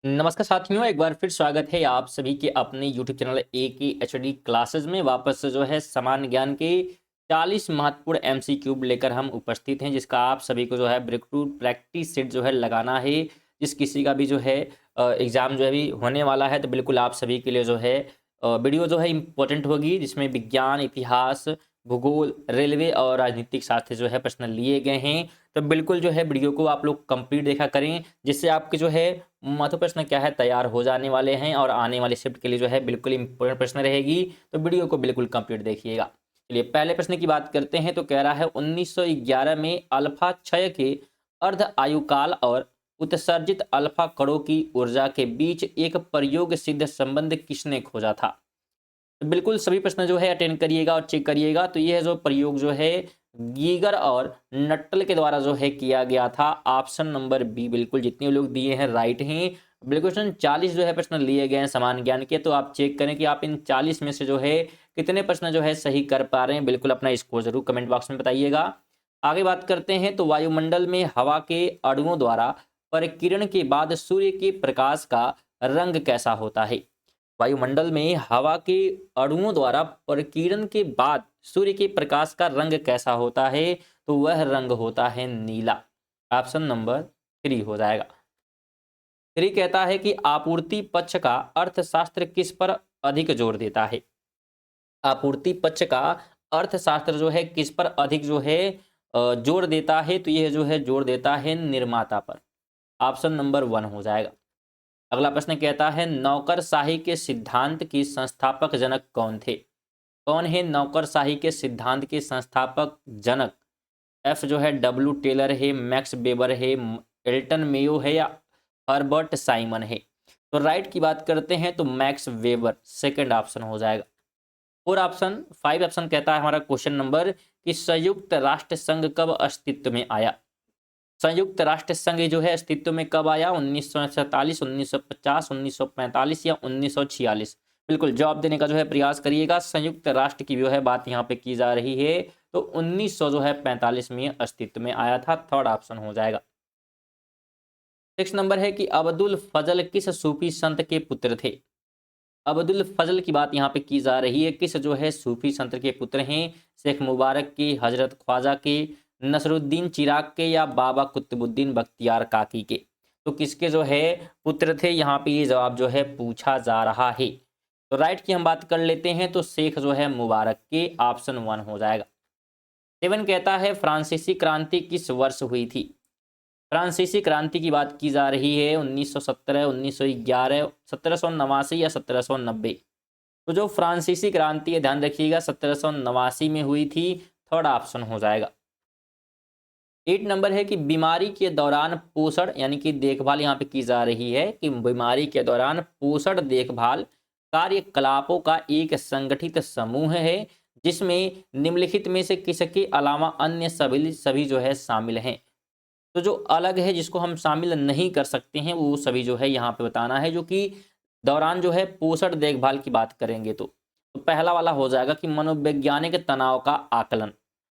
नमस्कार साथियों, एक बार फिर स्वागत है आप सभी के अपने यूट्यूब चैनल AKHD क्लासेस में। वापस से जो है समान ज्ञान के 40 महत्वपूर्ण MCQ लेकर हम उपस्थित हैं, जिसका आप सभी को जो है ब्रेक टू प्रैक्टिस सेट जो है लगाना है। जिस किसी का भी जो है एग्ज़ाम जो है अभी होने वाला है, तो बिल्कुल आप सभी के लिए जो है वीडियो जो है इम्पोर्टेंट होगी, जिसमें विज्ञान, इतिहास, भूगोल, रेलवे और राजनीतिक शास्त्र जो है प्रश्न लिए गए हैं। तो बिल्कुल जो है वीडियो को आप लोग कंप्लीट देखा करें, जिससे आपके जो है महत्व प्रश्न क्या है तैयार हो जाने वाले हैं और आने वाले शिफ्ट के लिए जो है बिल्कुल इंपॉर्टेंट प्रश्न रहेगी। तो वीडियो को बिल्कुल कंप्लीट देखिएगा। चलिए पहले प्रश्न की बात करते हैं। तो कह रहा है 1911 में अल्फा क्षय के अर्ध आयुकाल और उत्सर्जित अल्फा कणों की ऊर्जा के बीच एक प्रयोग सिद्ध संबंध किसने खोजा था। तो बिल्कुल सभी प्रश्न जो है अटेंड करिएगा और चेक करिएगा। तो ये है जो प्रयोग जो है गीगर और नट्टल के द्वारा जो है किया गया था। ऑप्शन नंबर बी बिल्कुल जितने लोग दिए हैं राइट हैं। बिल्कुल क्वेश्चन 40 जो है प्रश्न लिए गए हैं समान ज्ञान के। तो आप चेक करें कि आप इन 40 में से जो है कितने प्रश्न जो है सही कर पा रहे हैं। बिल्कुल अपना स्कोर जरूर कमेंट बॉक्स में बताइएगा। आगे बात करते हैं। तो वायुमंडल में हवा के अणुओं द्वारा परिकिरण के बाद सूर्य के प्रकाश का रंग कैसा होता है। वायुमंडल में हवा के अणुओं द्वारा प्रकीर्णन के बाद सूर्य के प्रकाश का रंग कैसा होता है। तो वह रंग होता है नीला। ऑप्शन नंबर 3 हो जाएगा। 3 कहता है कि आपूर्ति पक्ष का अर्थशास्त्र किस पर अधिक जोर देता है। आपूर्ति पक्ष का अर्थशास्त्र जो है किस पर अधिक जो है जोर देता है। तो यह जो है जोर देता है निर्माता पर। ऑप्शन नंबर 1 हो जाएगा। अगला प्रश्न कहता है नौकरशाही के सिद्धांत की संस्थापक जनक कौन थे। कौन है नौकरशाही के सिद्धांत के संस्थापक जनक। एफ जो है डब्ल्यू टेलर है, मैक्स वेबर है, एल्टन मेयो है या हर्बर्ट साइमन है। तो राइट की बात करते हैं तो मैक्स वेबर सेकंड ऑप्शन हो जाएगा। 5 ऑप्शन कहता है हमारा क्वेश्चन नंबर कि संयुक्त राष्ट्र संघ कब अस्तित्व में आया। संयुक्त राष्ट्र संघ जो है अस्तित्व में कब आया। 1947, 1950, 1945 या 1946। बिल्कुल जवाब देने का जो है प्रयास करिएगा। संयुक्त राष्ट्र की जो है बात यहाँ पे की जा रही है। तो 1900 जो है 45 में अस्तित्व में आया था। थर्ड ऑप्शन हो जाएगा। नेक्स्ट नंबर है कि अब्दुल फजल किस सूफी संत के पुत्र थे। अब्दुल फजल की बात यहाँ पे की जा रही है। किस जो है सूफी संत के पुत्र हैं। शेख मुबारक के, हजरत ख्वाजा के, नसरुद्दीन चिराग के या बाबा कुतुबुद्दीन बख्तियार काकी के। तो किसके जो है पुत्र थे, यहाँ पे ये जवाब जो है पूछा जा रहा है। तो राइट की हम बात कर लेते हैं। तो शेख जो है मुबारक के। ऑप्शन 1 हो जाएगा। 7 कहता है फ्रांसीसी क्रांति किस वर्ष हुई थी। फ्रांसीसी क्रांति की बात की जा रही है 1917, 1911, 1789 या 1790। तो जो फ्रांसीसी क्रांति है ध्यान रखिएगा 1789 में हुई थी। थर्ड ऑप्शन हो जाएगा। 8 नंबर है कि बीमारी के दौरान पोषण यानी कि देखभाल यहाँ पे की जा रही है कि बीमारी के दौरान पोषण देखभाल कार्यकलापों का एक संगठित समूह है, जिसमें निम्नलिखित में से किसके अलावा अन्य सभी सभी जो है शामिल हैं। तो जो अलग है जिसको हम शामिल नहीं कर सकते हैं वो सभी जो है यहाँ पे बताना है, जो कि दौरान जो है पोषण देखभाल की बात करेंगे। तो पहला वाला हो जाएगा कि मनोवैज्ञानिक तनाव का आकलन।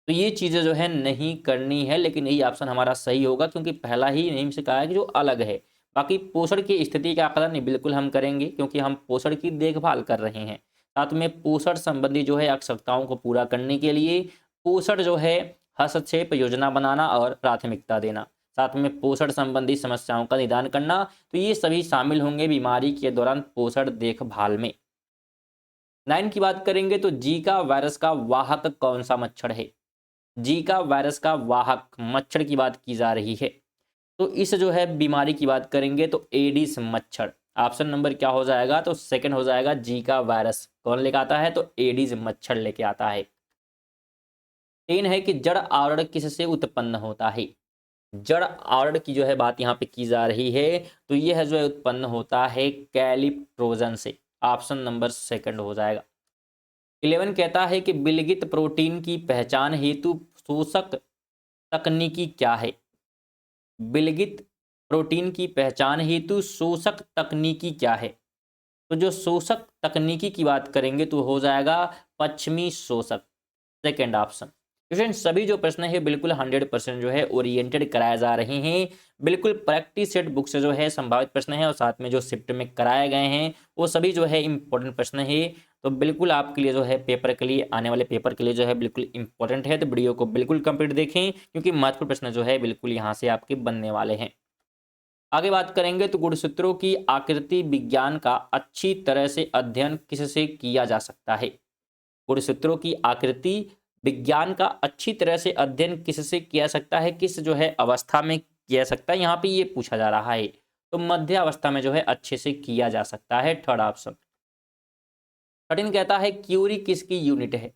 तो ये चीज़ें जो है नहीं करनी है, लेकिन यही ऑप्शन हमारा सही होगा क्योंकि पहला ही नहीं से कहा है कि जो अलग है। बाकी पोषण की स्थिति का आकलन बिल्कुल हम करेंगे क्योंकि हम पोषण की देखभाल कर रहे हैं। साथ में पोषण संबंधी जो है आवश्यकताओं को पूरा करने के लिए पोषण जो है हस्तक्षेप योजना बनाना और प्राथमिकता देना, साथ में पोषण संबंधी समस्याओं का निदान करना। तो ये सभी शामिल होंगे बीमारी के दौरान पोषण देखभाल में। 9 की बात करेंगे तो जीका वायरस का वाहक कौन सा मच्छर है। जीका वायरस का वाहक मच्छर की बात की जा रही है। तो इस जो है बीमारी की बात करेंगे तो एडिस मच्छर। ऑप्शन नंबर क्या हो जाएगा। तो सेकंड हो जाएगा। जीका वायरस कौन लेके आता है। तो एडिस मच्छर लेके आता है। 3 है कि जड़ आवरण किससे उत्पन्न होता है। जड़ आवरण की जो है बात यहाँ पे की जा रही है। तो यह जो है उत्पन्न होता है कैलिप्रोजन से। ऑप्शन नंबर सेकंड हो जाएगा। 11 कहता है कि विलगित प्रोटीन की पहचान हेतु शोषक तकनीकी क्या है। विलगित प्रोटीन की पहचान हेतु शोषक तकनीकी क्या है। तो जो शोषक तकनीकी की बात करेंगे तो हो जाएगा पश्चिमी शोषक। Second option. स्टूडेंट सभी जो प्रश्न है बिल्कुल 100% जो है ओरिएंटेड कराए जा रहे हैं, बिल्कुल प्रैक्टिस सेट बुक से जो है संभावित प्रश्न है और साथ में जो शिफ्ट में कराए गए हैं वो सभी जो है इंपॉर्टेंट प्रश्न है। तो बिल्कुल आपके लिए जो है पेपर के लिए, आने वाले पेपर के लिए जो है बिल्कुल इंपॉर्टेंट है। तो वीडियो को बिल्कुल कंप्लीट देखें क्योंकि महत्वपूर्ण प्रश्न जो है बिल्कुल यहाँ से आपके बनने वाले हैं। आगे बात करेंगे तो गुणसूत्रों की आकृति विज्ञान का अच्छी तरह से अध्ययन किससे किया जा सकता है? गुणसूत्रों की आकृति विज्ञान का अच्छी तरह से अध्ययन किससे किया सकता है, किस जो है अवस्था में किया सकता है, यहाँ पे ये पूछा जा रहा है। तो मध्य अवस्था में जो है अच्छे से किया जा सकता है, थर्ड ऑप्शन। 13 कहता है क्यूरी किसकी यूनिट है?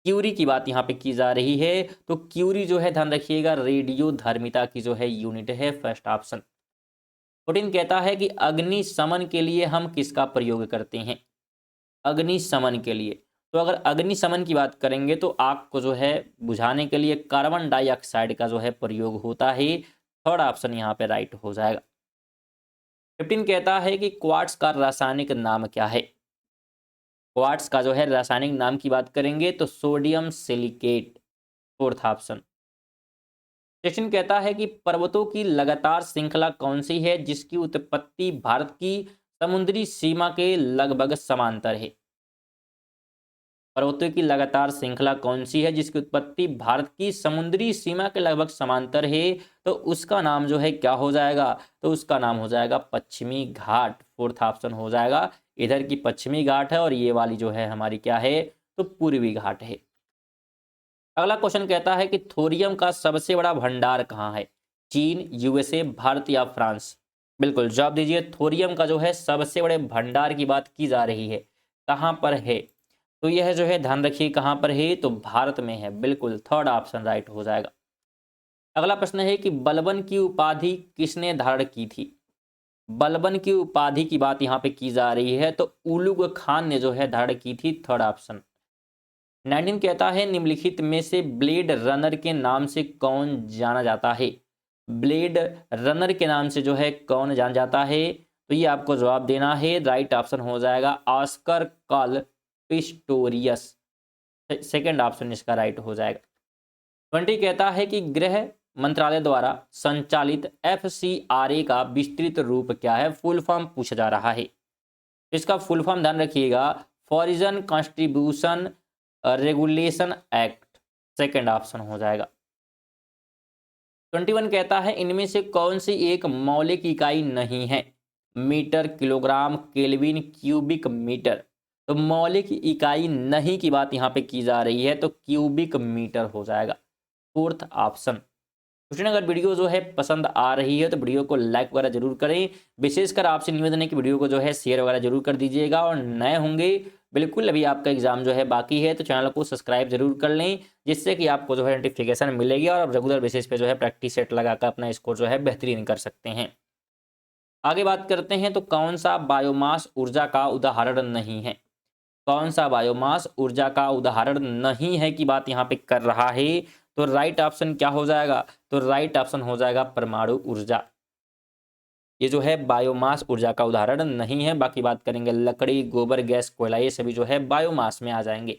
क्यूरी की बात यहाँ पे की जा रही है। तो क्यूरी जो है ध्यान रखिएगा रेडियो धर्मिता की जो है यूनिट है, फर्स्ट ऑप्शन। 14 कहता है कि अग्निशमन के लिए हम किसका प्रयोग करते हैं? अग्निशमन के लिए, तो अगर अग्निशमन की बात करेंगे तो आग को जो है बुझाने के लिए कार्बन डाइऑक्साइड का जो है प्रयोग होता है, थर्ड ऑप्शन यहाँ पे राइट हो जाएगा। 15 कहता है कि क्वार्ट्ज का रासायनिक नाम क्या है? क्वार्ट्ज का जो है रासायनिक नाम की बात करेंगे तो सोडियम सिलिकेट, फोर्थ ऑप्शन। 16 कहता है कि पर्वतों की लगातार श्रृंखला कौन सी है जिसकी उत्पत्ति भारत की समुद्री सीमा के लगभग समांतर है? पर्वतों की लगातार श्रृंखला कौन सी है जिसकी उत्पत्ति भारत की समुद्री सीमा के लगभग समांतर है? तो उसका नाम जो है क्या हो जाएगा? तो उसका नाम हो जाएगा पश्चिमी घाट, फोर्थ ऑप्शन हो जाएगा। इधर की पश्चिमी घाट है और ये वाली जो है हमारी क्या है? तो पूर्वी घाट है। अगला क्वेश्चन कहता है कि थोरियम का सबसे बड़ा भंडार कहाँ है? चीन, यूएसए, भारत या फ्रांस? बिल्कुल जवाब दीजिए। थोरियम का जो है सबसे बड़े भंडार की बात की जा रही है, कहाँ पर है? तो यह जो है ध्यान रखिए कहाँ पर है? तो भारत में है, बिल्कुल थर्ड ऑप्शन राइट हो जाएगा। अगला प्रश्न है कि बलबन की उपाधि किसने धारण की थी? बलबन की उपाधि की बात यहाँ पे की जा रही है तो उलुग खान ने जो है धारण की थी, थर्ड ऑप्शन। 19 कहता है निम्नलिखित में से ब्लेड रनर के नाम से कौन जाना जाता है? ब्लेड रनर के नाम से जो है कौन जाना जाता है? तो ये आपको जवाब देना है, राइट ऑप्शन हो जाएगा Oscar Carl Pistorius, second option इसका राइट हो जाएगा। 20 कहता है कि गृह मंत्रालय द्वारा संचालित FCRA का विस्तृत रूप क्या है? फुल फॉर्म पूछा जा रहा है। इसका फुल फॉर्म ध्यान रखिएगा, foreign contribution regulation act, second option हो जाएगा। 21 कहता है इनमें से कौन सी एक मौलिक इकाई नहीं है? Metre, kilogram, kelvin, cubic metre. तो मौलिक इकाई नहीं की बात यहाँ पे की जा रही है तो क्यूबिक मीटर हो जाएगा, फोर्थ ऑप्शन। क्वेश्चन अगर वीडियो जो है पसंद आ रही है तो वीडियो को लाइक वगैरह जरूर करें। विशेषकर आपसे निवेदन है कि वीडियो को जो है शेयर वगैरह जरूर कर दीजिएगा और नए होंगे बिल्कुल अभी आपका एग्जाम जो है बाकी है तो चैनल को सब्सक्राइब जरूर कर लें जिससे कि आपको जो है नोटिफिकेशन मिलेगी और रेगुलर बेसिस पे जो है प्रैक्टिस सेट लगाकर अपना स्कोर जो है बेहतरीन कर सकते हैं। आगे बात करते हैं तो कौन सा बायोमास ऊर्जा का उदाहरण नहीं है? कौन सा बायोमास ऊर्जा का उदाहरण नहीं है की बात यहाँ पे कर रहा है? तो राइट ऑप्शन क्या हो जाएगा? तो राइट ऑप्शन हो जाएगा परमाणु ऊर्जा। ये जो है बायोमास ऊर्जा का उदाहरण नहीं है। बाकी बात करेंगे लकड़ी, गोबर गैस, कोयला, ये सभी जो है बायोमास में आ जाएंगे।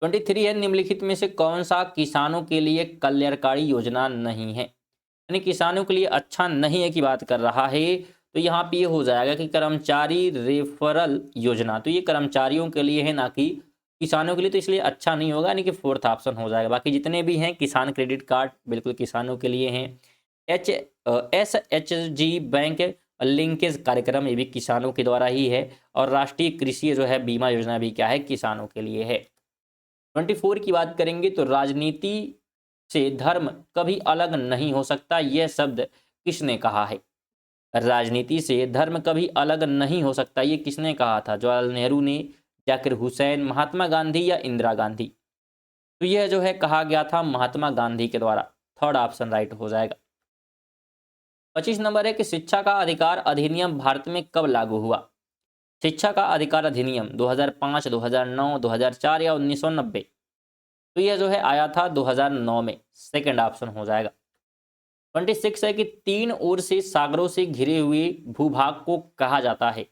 23 है निम्नलिखित में से कौन सा किसानों के लिए कल्याणकारी योजना नहीं है? यानी किसानों के लिए अच्छा नहीं है की बात कर रहा है। तो यहाँ पे ये हो जाएगा कि कर्मचारी रेफरल योजना, तो ये कर्मचारियों के लिए है ना कि किसानों के लिए, तो इसलिए अच्छा नहीं होगा, यानी कि फोर्थ ऑप्शन हो जाएगा। बाकी जितने भी हैं किसान क्रेडिट कार्ड बिल्कुल किसानों के लिए हैं। SHG बैंक लिंकेज कार्यक्रम ये भी किसानों के द्वारा ही है और राष्ट्रीय कृषि जो है बीमा योजना भी क्या है? किसानों के लिए है। 24 की बात करेंगे तो राजनीति से धर्म कभी अलग नहीं हो सकता, यह शब्द किसने कहा है? राजनीति से धर्म कभी अलग नहीं हो सकता, ये किसने कहा था? जवाहरलाल नेहरू ने, जाकिर हुसैन, महात्मा गांधी या इंदिरा गांधी? तो यह जो है कहा गया था महात्मा गांधी के द्वारा, थर्ड ऑप्शन राइट हो जाएगा। 25 नंबर है कि शिक्षा का अधिकार अधिनियम भारत में कब लागू हुआ? शिक्षा का अधिकार अधिनियम 2005, 2009, 2004 या 1990? तो यह जो है आया था 2009 में, सेकंड ऑप्शन हो जाएगा। 26 है कि तीन ओर से सागरों से घिरे हुए भूभाग को कहा जाता है?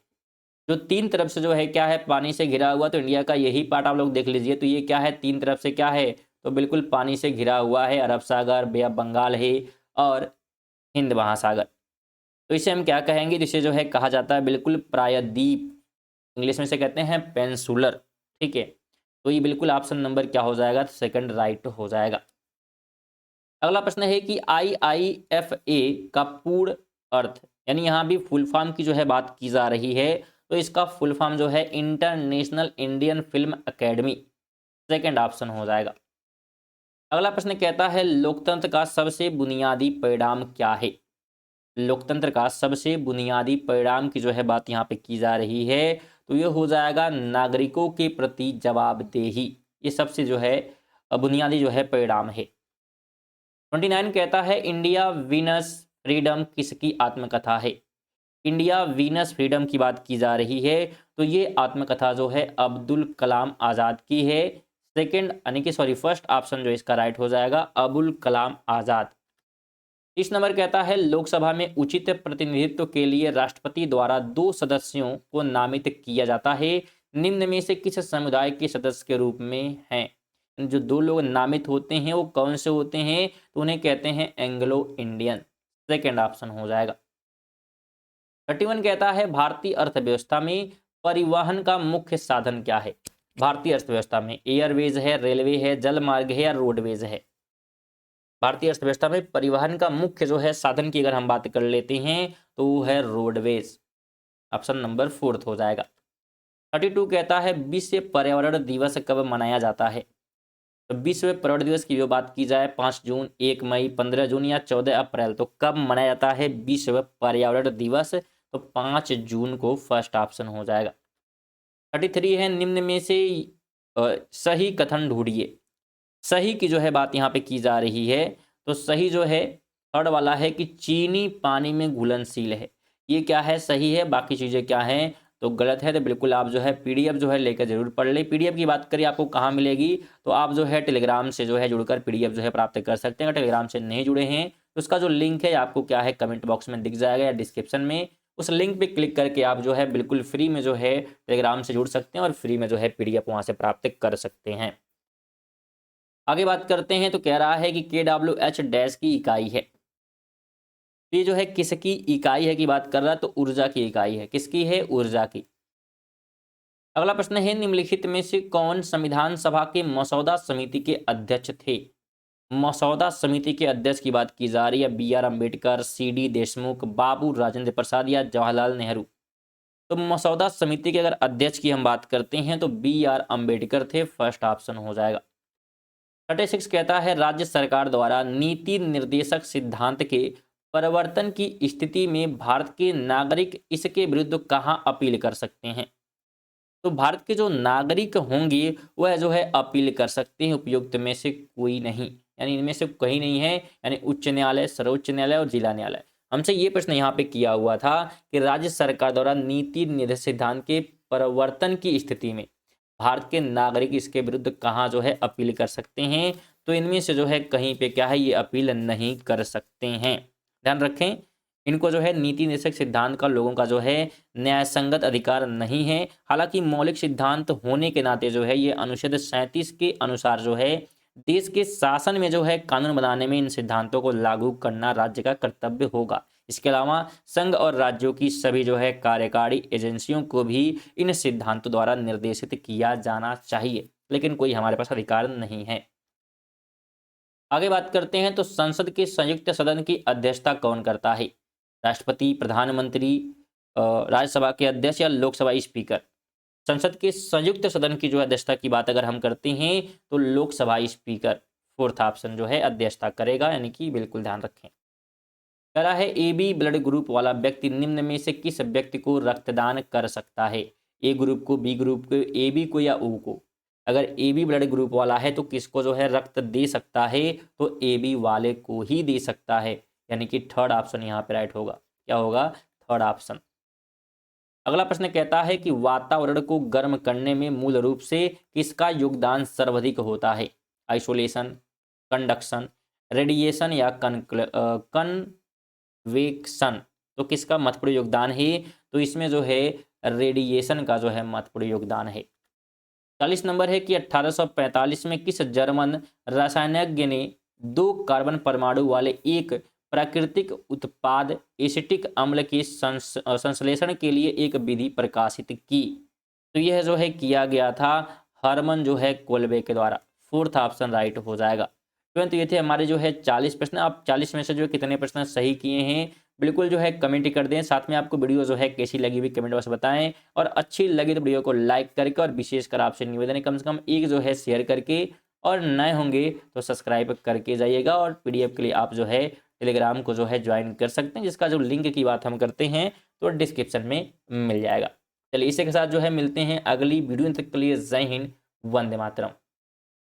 जो तीन तरफ से जो है क्या है पानी से घिरा हुआ, तो इंडिया का यही पार्ट आप लोग देख लीजिए। तो ये क्या है, तीन तरफ से क्या है, तो बिल्कुल पानी से घिरा हुआ है। अरब सागर, बे ऑफ बंगाल है और हिंद महासागर। तो इसे हम क्या कहेंगे, जिसे जो है कहा जाता है बिल्कुल प्रायद्वीप, इंग्लिश में से कहते हैं पेंसुलर। ठीक है, तो ये बिल्कुल ऑप्शन नंबर क्या हो जाएगा, सेकंड राइट हो जाएगा। अगला प्रश्न है कि IIFA का पूर्ण अर्थ, यानी यहाँ भी फुल फॉर्म की जो है बात की जा रही है, तो इसका फुल फॉर्म जो है international Indian film academy, second option हो जाएगा। अगला प्रश्न कहता है लोकतंत्र का सबसे बुनियादी परिणाम क्या है। लोकतंत्र का सबसे बुनियादी परिणाम की जो है बात यहाँ पे की जा रही है, तो ये हो जाएगा नागरिकों के प्रति जवाबदेही। ये सबसे जो है बुनियादी जो है परिणाम है। 29 कहता है इंडिया वीनस फ्रीडम किसकी आत्मकथा है। इंडिया वीनस फ्रीडम की बात की जा रही है, तो ये आत्मकथा जो है अब्दुल कलाम आज़ाद की है। सेकंड यानी कि सॉरी फर्स्ट ऑप्शन जो इसका राइट हो जाएगा, अबुल कलाम आज़ाद। 30 नंबर कहता है लोकसभा में उचित प्रतिनिधित्व के लिए राष्ट्रपति द्वारा 2 सदस्यों को नामित किया जाता है, निम्न में से किस समुदाय के सदस्य के रूप में हैं। जो 2 लोग नामित होते हैं वो कौन से होते हैं, तो उन्हें कहते हैं एंग्लो इंडियन, सेकंड ऑप्शन हो जाएगा। 31 कहता है भारतीय अर्थव्यवस्था में परिवहन का मुख्य साधन क्या है। भारतीय अर्थव्यवस्था में एयरवेज है, रेलवे है, जल मार्ग है या रोडवेज है। भारतीय अर्थव्यवस्था में परिवहन का मुख्य जो है साधन की अगर हम बात कर लेते हैं तो वो है रोडवेज, ऑप्शन नंबर 4 हो जाएगा। 32 कहता है विश्व पर्यावरण दिवस कब मनाया जाता है। तो विश्व पर्यावरण दिवस की जो बात की जाए 5 जून, 1 मई, 15 जून या 14 अप्रैल, तो कब मनाया जाता है विश्व पर्यावरण दिवस, तो 5 जून को फर्स्ट ऑप्शन हो जाएगा। 33 है निम्न में से सही कथन ढूंढिए। सही की जो है बात यहाँ पे की जा रही है, तो सही जो है थर्ड वाला है कि चीनी पानी में घुलनशील है। ये क्या है, सही है। बाकी चीज़ें क्या हैं तो गलत है। तो बिल्कुल आप जो है पीडीएफ जो है लेकर जरूर पढ़ ले। पीडीएफ की बात करिए आपको कहाँ मिलेगी, तो आप जो है टेलीग्राम से जो है जुड़कर पीडीएफ जो है प्राप्त कर सकते हैं। अगर टेलीग्राम से नहीं जुड़े हैं तो उसका जो लिंक है आपको क्या है कमेंट बॉक्स में दिख जाएगा या डिस्क्रिप्शन में, उस लिंक पे क्लिक करके आप जो है बिल्कुल फ्री में जो है टेलीग्राम से जुड़ सकते हैं और फ्री में जो है पीडीएफ वहाँ से प्राप्त कर सकते हैं। आगे बात करते हैं, तो कह रहा है कि KWH डैश की इकाई है। तो ये जो है किसकी इकाई है की बात कर रहा है, तो ऊर्जा की इकाई है। किसकी है, ऊर्जा की। अगला प्रश्न है निम्नलिखित में से कौन संविधान सभा के मसौदा समिति के अध्यक्ष थे। मसौदा समिति के अध्यक्ष की बात की जा रही है, BR अम्बेडकर, CD देशमुख, बाबू राजेंद्र प्रसाद या जवाहरलाल नेहरू। तो मसौदा समिति के अगर अध्यक्ष की हम बात करते हैं तो BR अम्बेडकर थे, फर्स्ट ऑप्शन हो जाएगा। 36 कहता है राज्य सरकार द्वारा नीति निर्देशक सिद्धांत के परिवर्तन की स्थिति में भारत के नागरिक इसके विरुद्ध कहाँ अपील कर सकते हैं। तो भारत के जो नागरिक होंगे वह जो है अपील कर सकते हैं, उपयुक्त में से कोई नहीं, यानी इनमें से कहीं नहीं है, यानी उच्च न्यायालय, सर्वोच्च न्यायालय और जिला न्यायालय। हमसे ये प्रश्न यहाँ पे किया हुआ था कि राज्य सरकार द्वारा नीति निर्देशक सिद्धांत के परिवर्तन की स्थिति में भारत के नागरिक इसके विरुद्ध कहाँ जो है अपील कर सकते हैं, तो इनमें से जो है कहीं पे क्या है ये अपील नहीं कर सकते हैं। ध्यान रखें, इनको जो है नीति निर्देशक सिद्धांत का लोगों का जो है न्याय संगत अधिकार नहीं है। हालांकि मौलिक सिद्धांत होने के नाते जो है ये अनुच्छेद 37 के अनुसार जो है देश के शासन में जो है कानून बनाने में इन सिद्धांतों को लागू करना राज्य का कर्तव्य होगा। इसके अलावा संघ और राज्यों की सभी जो है कार्यकारी एजेंसियों को भी इन सिद्धांतों द्वारा निर्देशित किया जाना चाहिए, लेकिन कोई हमारे पास अधिकार नहीं है। आगे बात करते हैं, तो संसद के संयुक्त सदन की अध्यक्षता कौन करता है। राष्ट्रपति, प्रधानमंत्री, राज्यसभा के अध्यक्ष या लोकसभा स्पीकर। संसद के संयुक्त सदन की जो अध्यक्षता की बात अगर हम करते हैं तो लोकसभा स्पीकर फोर्थ ऑप्शन जो है अध्यक्षता करेगा, यानी कि बिल्कुल ध्यान रखें। कह रहा है AB ब्लड ग्रुप वाला व्यक्ति निम्न में से किस व्यक्ति को रक्तदान कर सकता है। A ग्रुप को, B ग्रुप को, AB को या O को। अगर AB ब्लड ग्रुप वाला है तो किसको जो है रक्त दे सकता है, तो AB वाले को ही दे सकता है, यानी कि थर्ड ऑप्शन यहाँ पे राइट होगा। क्या होगा, थर्ड ऑप्शन। अगला प्रश्न कहता है कि वातावरण को गर्म करने में मूल रूप से किसका योगदान सर्वाधिक होता है। आइसोलेशन, कंडक्शन, रेडिएशन या कन्वेक्शन। तो किसका महत्वपूर्ण योगदान है? तो इसमें जो है रेडिएशन का जो है महत्वपूर्ण योगदान है। 40 नंबर है कि 1845 में किस जर्मन रसायनज्ञ ने 2 कार्बन परमाणु वाले एक प्राकृतिक उत्पाद एसिटिक अम्ल के संश्लेषण के लिए एक विधि प्रकाशित की? तो यह जो है किया गया था हरमन जो है कोलबे के द्वारा। फोर्थ ऑप्शन राइट हो जाएगा। तो ये थे हमारे जो है 40 प्रश्न। आप 40 में से जो है कितने प्रश्न सही किए हैं बिल्कुल जो है कमेंट कर दें। साथ में आपको वीडियो जो है कैसी लगी हुई कमेंट बॉक्स में बताएं, और अच्छी लगी तो वीडियो को लाइक करके, और विशेषकर आपसे निवेदन है कम से कम एक जो है शेयर करके, और नए होंगे तो सब्सक्राइब करके जाइएगा। और पीडीएफ के लिए आप जो है टेलीग्राम को जो है ज्वाइन कर सकते हैं, जिसका जो लिंक की बात हम करते हैं तो डिस्क्रिप्शन में मिल जाएगा। चलिए इसी के साथ जो है मिलते हैं अगली वीडियो। तक के लिए जय हिंद, वंदे मातरम।